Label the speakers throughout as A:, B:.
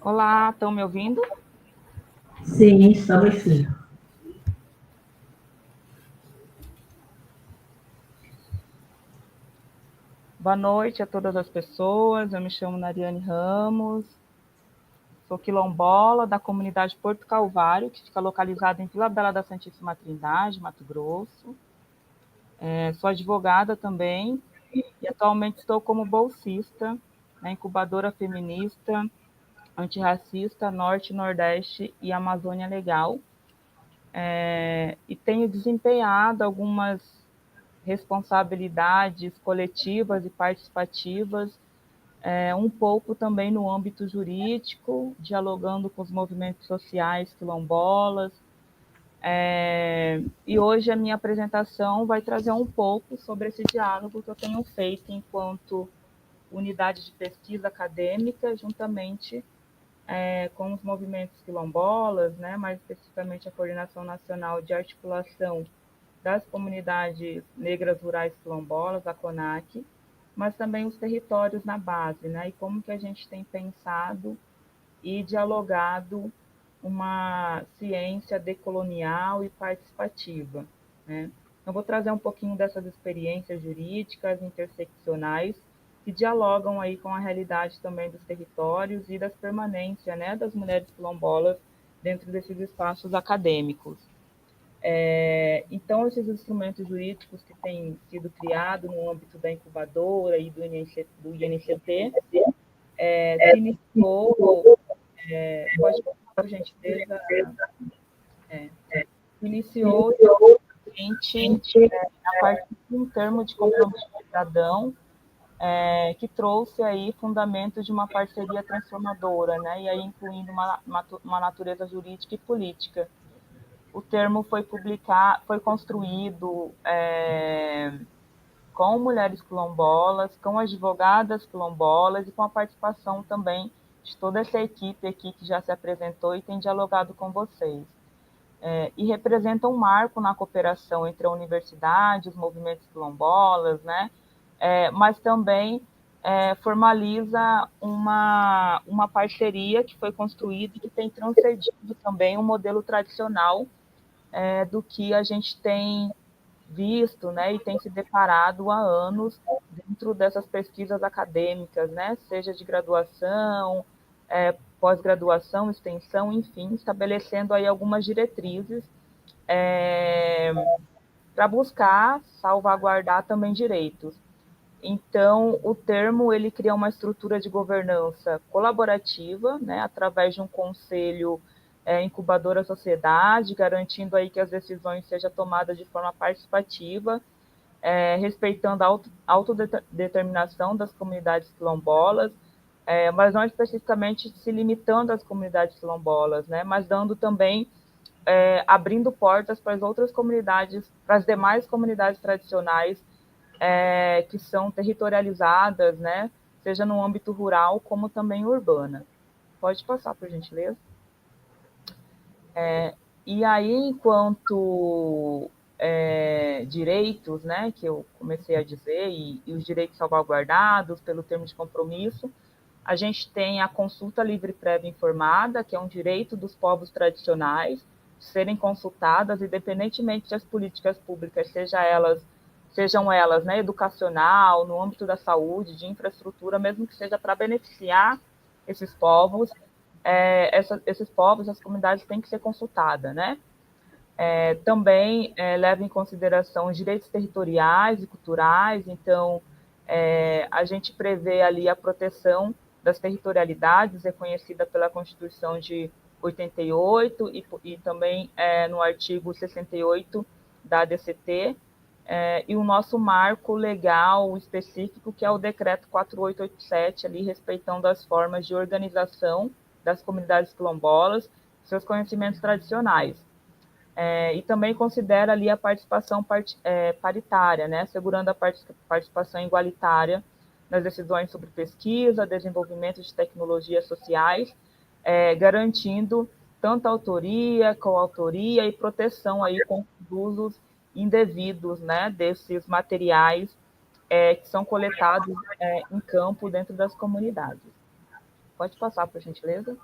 A: Olá, estão me ouvindo?
B: Sim, estamos sim.
A: Boa noite a todas as pessoas. Eu me chamo Nariane Ramos, sou quilombola da comunidade Porto Calvário, que fica localizada em Vila Bela da Santíssima Trindade, Mato Grosso. Sou advogada também e atualmente estou como bolsista na incubadora feminista antirracista Norte, Nordeste e Amazônia Legal. E tenho desempenhado algumas responsabilidades coletivas e participativas, um pouco também no âmbito jurídico, dialogando com os movimentos sociais quilombolas. E hoje a minha apresentação vai trazer um pouco sobre esse diálogo que eu tenho feito enquanto unidade de pesquisa acadêmica, juntamente com os movimentos quilombolas, né, mais especificamente a Coordenação Nacional de Articulação das Comunidades Negras Rurais Quilombolas, a CONAC, mas também os territórios na base, né, e como que a gente tem pensado e dialogado uma ciência decolonial e participativa, né? Eu vou trazer um pouquinho dessas experiências jurídicas interseccionais que dialogam aí com a realidade também dos territórios e das permanências, né, das mulheres quilombolas dentro desses espaços acadêmicos. Então, esses instrumentos jurídicos que têm sido criados no âmbito da incubadora e do INCT, se iniciou, pode passar, por gentileza, iniciou exatamente a partir de um termo de compromisso cidadão que trouxe aí fundamentos de uma parceria transformadora, né? E aí incluindo uma natureza jurídica e política. O termo foi construído com mulheres quilombolas, com advogadas quilombolas e com a participação também de toda essa equipe aqui que já se apresentou e tem dialogado com vocês. E representa um marco na cooperação entre a universidade, os movimentos quilombolas, né? Mas também formaliza uma parceria que foi construída e que tem transcedido também um modelo tradicional do que a gente tem visto, né, e tem se deparado há anos dentro dessas pesquisas acadêmicas, né, seja de graduação, pós-graduação, extensão, enfim, estabelecendo aí algumas diretrizes para buscar salvaguardar também direitos. Então, o termo ele cria uma estrutura de governança colaborativa, né, através de um conselho incubador à sociedade, garantindo aí que as decisões sejam tomadas de forma participativa, respeitando a autodeterminação das comunidades quilombolas, mas não especificamente se limitando às comunidades quilombolas, né, mas dando também, abrindo portas para as outras comunidades, para as demais comunidades tradicionais que são territorializadas, né, seja no âmbito rural como também urbana. Pode passar, por gentileza. E aí, enquanto direitos, né, que eu comecei a dizer, e os direitos salvaguardados pelo termo de compromisso, a gente tem a consulta livre prévia informada, que é um direito dos povos tradicionais de serem consultadas, independentemente das políticas públicas, sejam elas, né, educacional, no âmbito da saúde, de infraestrutura, mesmo que seja para beneficiar esses povos, esses povos, as comunidades têm que ser consultadas, né? Também leva em consideração os direitos territoriais e culturais, então a gente prevê ali a proteção das territorialidades reconhecida pela Constituição de 88 e também no artigo 68 da ADCT, e o nosso marco legal específico, que é o decreto 4887, ali respeitando as formas de organização das comunidades quilombolas, seus conhecimentos tradicionais. E também considera ali a participação paritária, né, assegurando a participação igualitária nas decisões sobre pesquisa, desenvolvimento de tecnologias sociais, garantindo tanto autoria, coautoria e proteção aí contra os usos indevidos, né, desses materiais que são coletados em campo dentro das comunidades. Pode passar, por gentileza.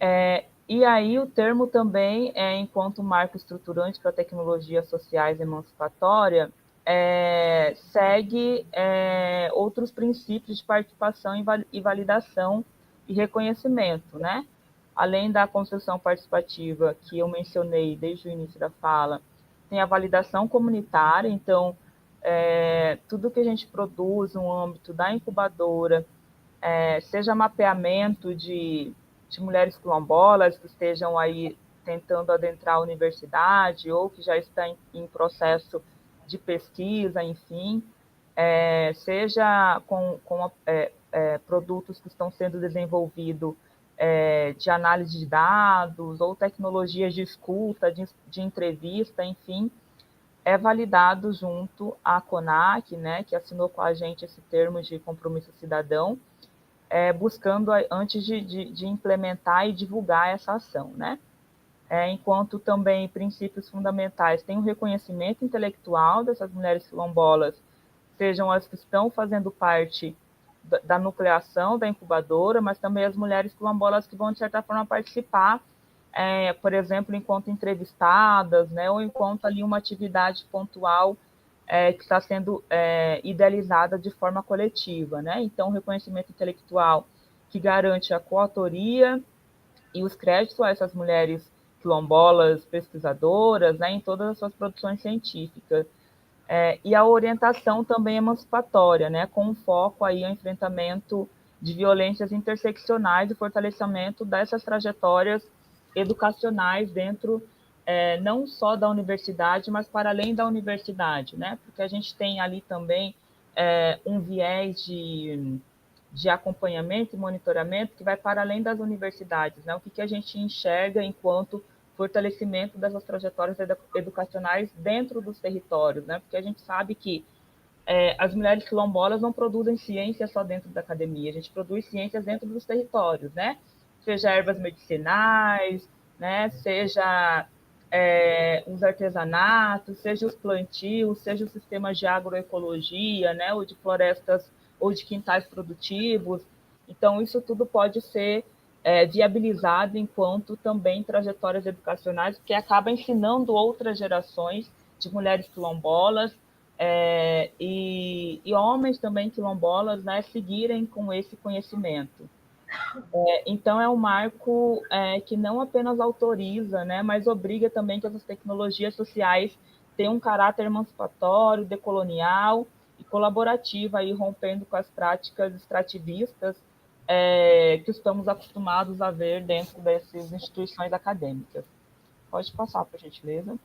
A: E aí o termo também, enquanto marco estruturante para tecnologias sociais emancipatória, segue outros princípios de participação e validação e reconhecimento, né? Além da construção participativa que eu mencionei desde o início da fala, tem a validação comunitária, então, tudo que a gente produz no âmbito da incubadora, seja mapeamento de mulheres quilombolas que estejam aí tentando adentrar a universidade ou que já está em processo de pesquisa, enfim, seja com produtos que estão sendo desenvolvidos de análise de dados ou tecnologias de escuta, de entrevista, enfim, é validado junto à CONAC, né, que assinou com a gente esse termo de compromisso cidadão, buscando antes de implementar e divulgar essa ação, né? Enquanto também princípios fundamentais tem o reconhecimento intelectual dessas mulheres quilombolas, sejam as que estão fazendo parte da nucleação da incubadora, mas também as mulheres quilombolas que vão, de certa forma, participar, por exemplo, enquanto entrevistadas, né, ou enquanto ali uma atividade pontual que está sendo idealizada de forma coletiva, né? Então, o reconhecimento intelectual que garante a coautoria e os créditos a essas mulheres quilombolas pesquisadoras, né, em todas as suas produções científicas. E a orientação também emancipatória, né, com um foco aí ao enfrentamento de violências interseccionais e fortalecimento dessas trajetórias educacionais dentro não só da universidade, mas para além da universidade, né, porque a gente tem ali também um viés de acompanhamento e monitoramento que vai para além das universidades, né, o que a gente enxerga enquanto fortalecimento dessas trajetórias educacionais dentro dos territórios, né? Porque a gente sabe que as mulheres quilombolas não produzem ciência só dentro da academia, a gente produz ciências dentro dos territórios, né? Seja ervas medicinais, né? Seja os artesanatos, seja os plantios, seja os sistemas de agroecologia, né? Ou de florestas ou de quintais produtivos. Então, isso tudo pode ser viabilizado enquanto também trajetórias educacionais, que acaba ensinando outras gerações de mulheres quilombolas e homens também quilombolas, né, seguirem com esse conhecimento. Então, é um marco que não apenas autoriza, né, mas obriga também que essas tecnologias sociais tenham um caráter emancipatório, decolonial e colaborativo, aí, rompendo com as práticas extrativistas que estamos acostumados a ver dentro dessas instituições acadêmicas. Pode passar, por gentileza.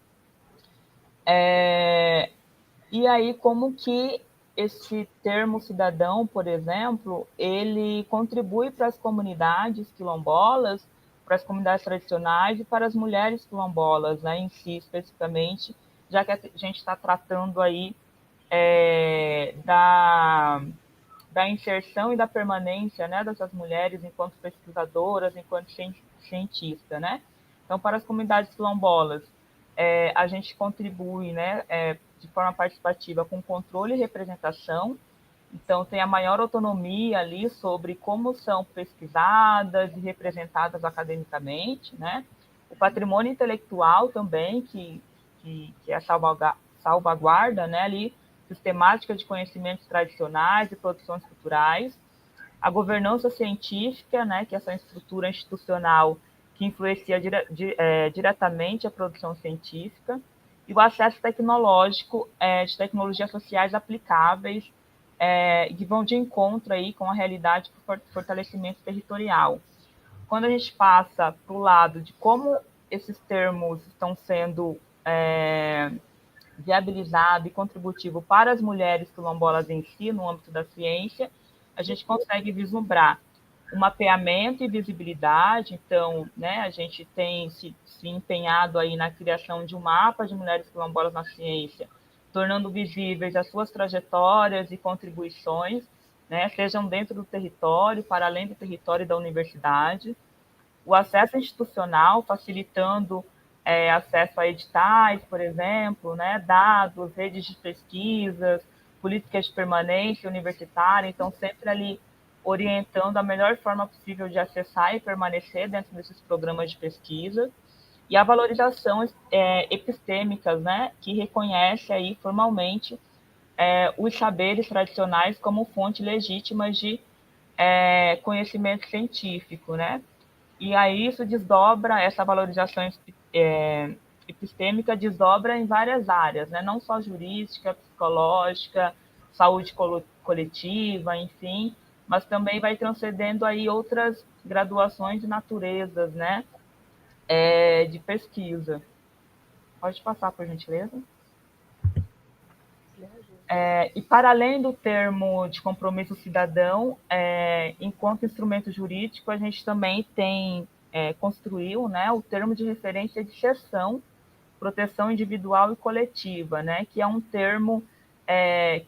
A: E aí, como que esse termo cidadão, por exemplo, ele contribui para as comunidades quilombolas, para as comunidades tradicionais e para as mulheres quilombolas, né, em si, especificamente, já que a gente está tratando aí da inserção e da permanência, né, dessas mulheres enquanto pesquisadoras, enquanto cientistas, né? Então, para as comunidades quilombolas, a gente contribui, né, de forma participativa com controle e representação. Então, tem a maior autonomia ali sobre como são pesquisadas e representadas academicamente, né? O patrimônio intelectual também, que é salvaguarda, né, ali, sistemática de conhecimentos tradicionais e produções culturais, a governança científica, né, que é essa estrutura institucional que influencia diretamente a produção científica, e o acesso tecnológico de tecnologias sociais aplicáveis que vão de encontro aí com a realidade do fortalecimento territorial. Quando a gente passa para o lado de como esses termos estão sendo viabilizado e contributivo para as mulheres quilombolas em si, no âmbito da ciência, a gente consegue vislumbrar o mapeamento e visibilidade. Então, né, a gente tem se empenhado aí na criação de um mapa de mulheres quilombolas na ciência, tornando visíveis as suas trajetórias e contribuições, né, sejam dentro do território, para além do território da universidade. O acesso institucional, facilitando acesso a editais, por exemplo, né, dados, redes de pesquisas, políticas de permanência universitária, então sempre ali orientando a melhor forma possível de acessar e permanecer dentro desses programas de pesquisa, e a valorização epistêmicas, né, que reconhece aí formalmente os saberes tradicionais como fonte legítima de conhecimento científico, né? E aí isso desdobra, essa valorização epistêmica desdobra em várias áreas, né? Não só jurídica, psicológica, saúde coletiva, enfim, mas também vai transcendendo aí outras graduações de naturezas, né? De pesquisa. Pode passar, por gentileza. E para além do termo de compromisso cidadão, enquanto instrumento jurídico, a gente também construiu, né, o termo de referência de seção, proteção individual e coletiva, né, que é um termo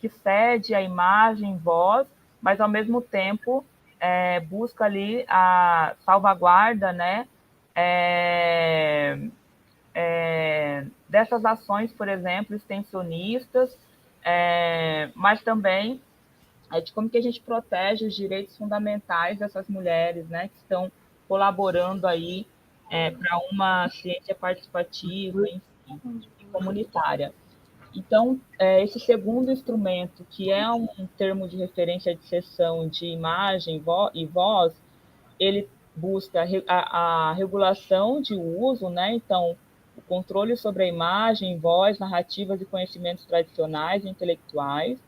A: que cede a imagem, voz, mas ao mesmo tempo busca ali a salvaguarda, né, dessas ações, por exemplo, extensionistas, mas também de como que a gente protege os direitos fundamentais dessas mulheres, né, que estão colaborando aí para uma ciência participativa, enfim, e comunitária. Então, esse segundo instrumento, que é um termo de referência de seção de imagem e voz, ele busca a regulação de uso, né? Então, o controle sobre a imagem, voz, narrativas e conhecimentos tradicionais e intelectuais,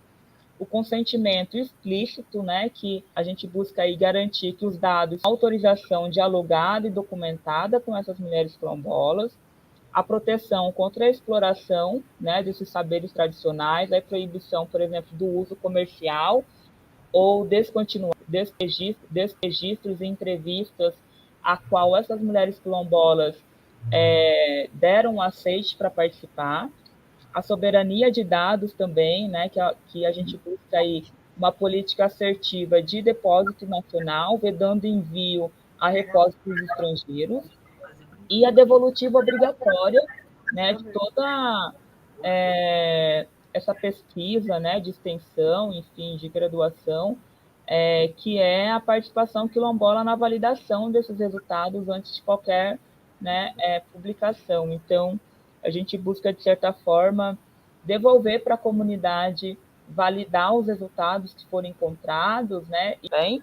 A: o consentimento explícito, né, que a gente busca aí garantir que os dados, autorização dialogada e documentada com essas mulheres quilombolas, a proteção contra a exploração, né, desses saberes tradicionais, a proibição, por exemplo, do uso comercial ou desregistros e entrevistas a qual essas mulheres quilombolas deram aceite para participar, a soberania de dados também, né, que a gente busca aí uma política assertiva de depósito nacional, vedando envio a repósitos estrangeiros, e a devolutiva obrigatória, né, de toda essa pesquisa, né, de extensão, enfim, de graduação, que é a participação quilombola na validação desses resultados antes de qualquer, né, publicação. Então, a gente busca, de certa forma, devolver para a comunidade, validar os resultados que foram encontrados, né, e bem,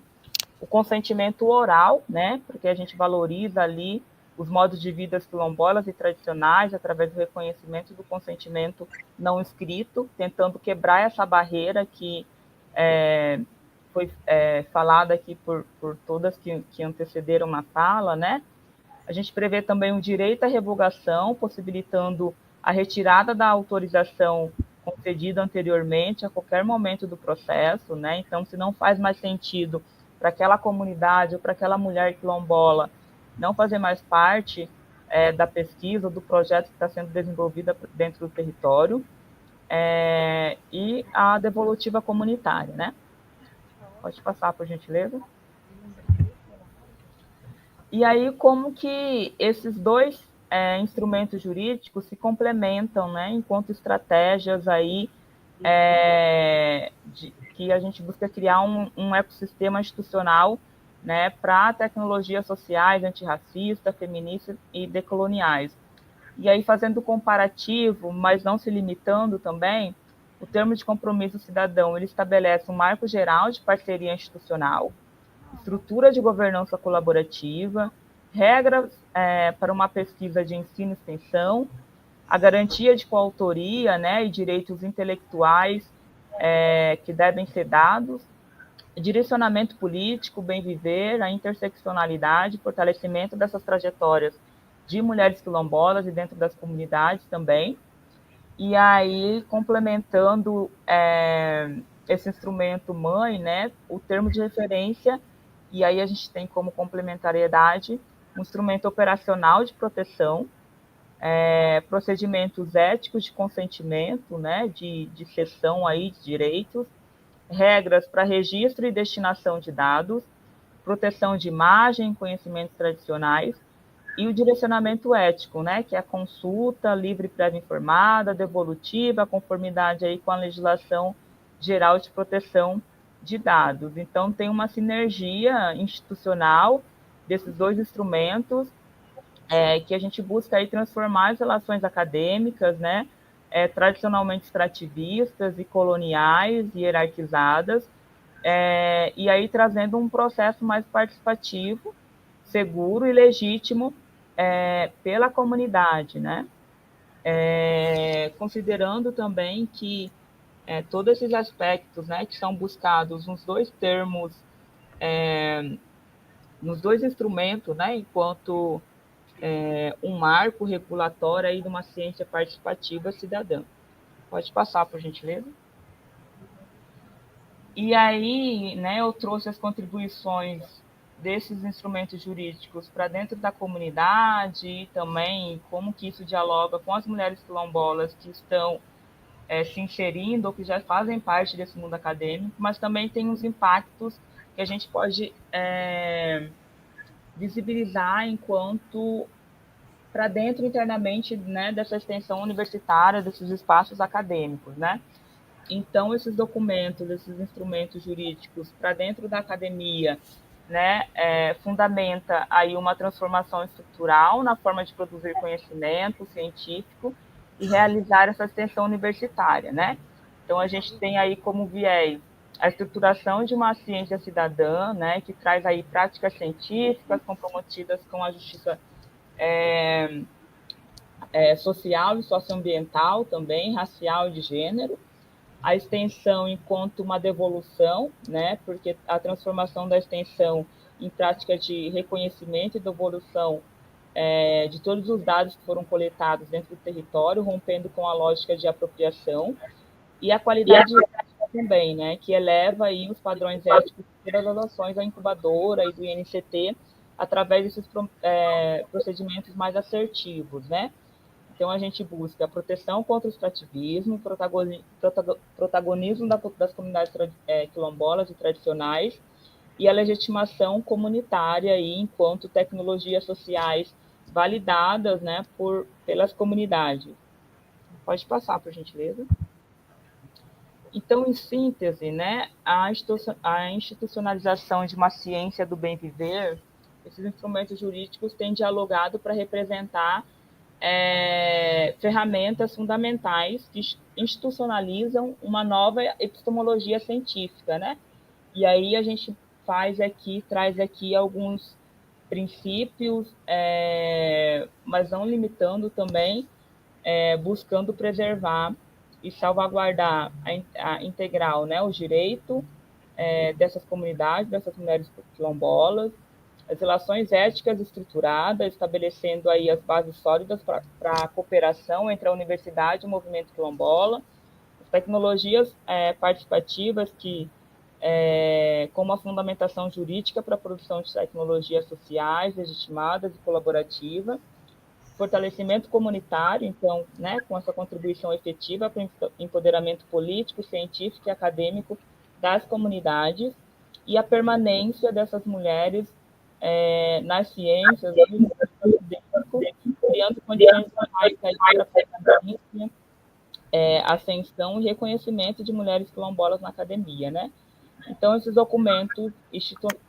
A: o consentimento oral, né, porque a gente valoriza ali os modos de vida quilombolas e tradicionais através do reconhecimento do consentimento não escrito, tentando quebrar essa barreira que foi falada aqui por todas que antecederam na fala, né? A gente prevê também o direito à revogação, possibilitando a retirada da autorização concedida anteriormente a qualquer momento do processo, né? Então, se não faz mais sentido para aquela comunidade ou para aquela mulher quilombola não fazer mais parte da pesquisa ou do projeto que está sendo desenvolvido dentro do território, e a devolutiva comunitária, né? Pode passar, por gentileza. E aí, como que esses dois instrumentos jurídicos se complementam, né, enquanto estratégias aí que a gente busca criar um ecossistema institucional, né, para tecnologias sociais, antirracistas, feministas e decoloniais. E aí, fazendo o comparativo, mas não se limitando também, o termo de compromisso cidadão, ele estabelece um marco geral de parceria institucional, estrutura de governança colaborativa, regras para uma pesquisa de ensino e extensão, a garantia de coautoria, né, e direitos intelectuais que devem ser dados, direcionamento político, bem viver, a interseccionalidade, fortalecimento dessas trajetórias de mulheres quilombolas e dentro das comunidades também. E aí, complementando esse instrumento mãe, né, o termo de referência, e aí a gente tem como complementariedade um instrumento operacional de proteção, procedimentos éticos de consentimento, né, de cessão aí de direitos, regras para registro e destinação de dados, proteção de imagem, conhecimentos tradicionais, e o direcionamento ético, né, que é a consulta livre, prévia informada, devolutiva, a conformidade aí com a legislação geral de proteção de dados. Então, tem uma sinergia institucional desses dois instrumentos, que a gente busca aí transformar as relações acadêmicas, né, tradicionalmente extrativistas e coloniais e hierarquizadas, e aí trazendo um processo mais participativo, seguro e legítimo pela comunidade, né? Considerando também que todos esses aspectos, né, que são buscados nos dois termos, nos dois instrumentos, né, enquanto um marco regulatório aí de uma ciência participativa cidadã. Pode passar, por gentileza. E aí, né, eu trouxe as contribuições desses instrumentos jurídicos para dentro da comunidade e também como que isso dialoga com as mulheres quilombolas que estão se inserindo ou que já fazem parte desse mundo acadêmico, mas também tem uns impactos que a gente pode visibilizar enquanto para dentro internamente, né, dessa extensão universitária, desses espaços acadêmicos, né? Então, esses documentos, esses instrumentos jurídicos para dentro da academia, né, fundamenta aí uma transformação estrutural na forma de produzir conhecimento científico e realizar essa extensão universitária, né? Então, a gente tem aí como viés a estruturação de uma ciência cidadã, né, que traz aí práticas científicas comprometidas com a justiça social e socioambiental também, racial e de gênero, a extensão enquanto uma devolução, né, porque a transformação da extensão em prática de reconhecimento e devolução de todos os dados que foram coletados dentro do território, rompendo com a lógica de apropriação, e a qualidade ética também, né, que eleva aí os padrões éticos das ações da incubadora e do INCT através desses procedimentos mais assertivos, né? Então, a gente busca a proteção contra o extrativismo, protagonismo das comunidades quilombolas e tradicionais e a legitimação comunitária aí, enquanto tecnologias sociais validadas, né, pelas comunidades. Pode passar, por gentileza. Então, em síntese, né, a institucionalização de uma ciência do bem viver, esses instrumentos jurídicos têm dialogado para representar ferramentas fundamentais que institucionalizam uma nova epistemologia científica, né? E aí a gente traz aqui alguns princípios, mas não limitando também, buscando preservar e salvaguardar a integral, né, o direito dessas comunidades, dessas mulheres quilombolas, as relações éticas estruturadas, estabelecendo aí as bases sólidas para a cooperação entre a universidade e o movimento quilombola, as tecnologias participativas como a fundamentação jurídica para a produção de tecnologias sociais legitimadas e colaborativas, fortalecimento comunitário, então, né, com essa contribuição efetiva para o empoderamento político, científico e acadêmico das comunidades, e a permanência dessas mulheres nas ciências, no acadêmico, criando condições normais para a permanência, ascensão e reconhecimento de mulheres quilombolas na academia, né? Então, esses documentos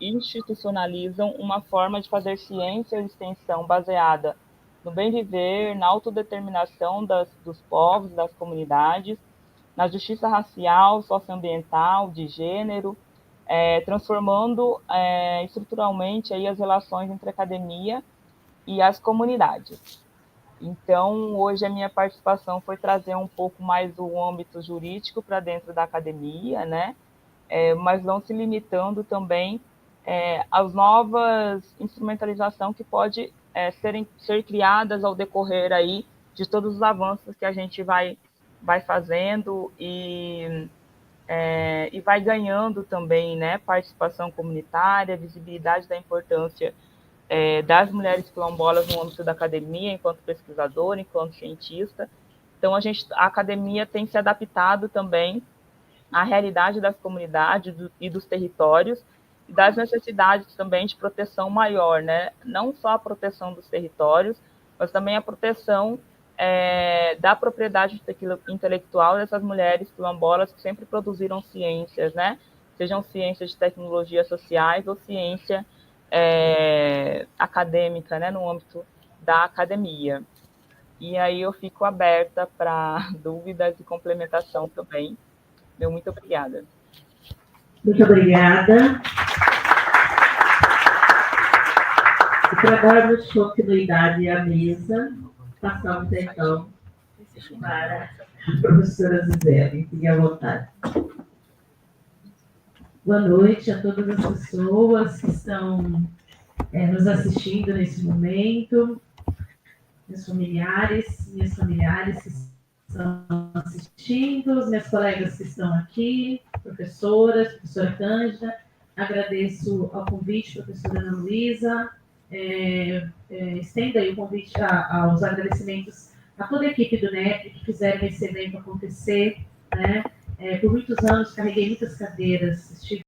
A: institucionalizam uma forma de fazer ciência e extensão baseada no bem viver, na autodeterminação dos povos, das comunidades, na justiça racial, socioambiental, de gênero, transformando estruturalmente aí as relações entre a academia e as comunidades. Então, hoje a minha participação foi trazer um pouco mais o âmbito jurídico para dentro da academia, né? Mas não se limitando também às novas instrumentalização que pode ser criadas ao decorrer aí de todos os avanços que a gente vai fazendo e vai ganhando também, né, participação comunitária, visibilidade da importância das mulheres quilombolas no âmbito da academia, enquanto pesquisadora, enquanto cientista. Então, a academia tem se adaptado também à realidade das comunidades e dos territórios e das necessidades também de proteção maior, né? Não só a proteção dos territórios, mas também a proteção da propriedade intelectual dessas mulheres quilombolas que sempre produziram ciências, né? sejam ciências de tecnologias sociais ou ciência acadêmica, né, no âmbito da academia. E aí eu fico aberta para dúvidas e complementação também. Meu muito obrigada.
B: Muito obrigada. E para darmos continuidade à mesa, passamos então para a professora Zizeli. Fique à vontade. Boa noite a todas as pessoas que estão nos assistindo nesse momento, minhas familiares que estão assistindo, minhas colegas que estão aqui, professora Cândida, agradeço ao convite, professora Ana Luísa, estenda aí o convite aos agradecimentos a toda a equipe do NEP que fizeram esse evento acontecer, né? Por muitos anos carreguei muitas cadeiras, estive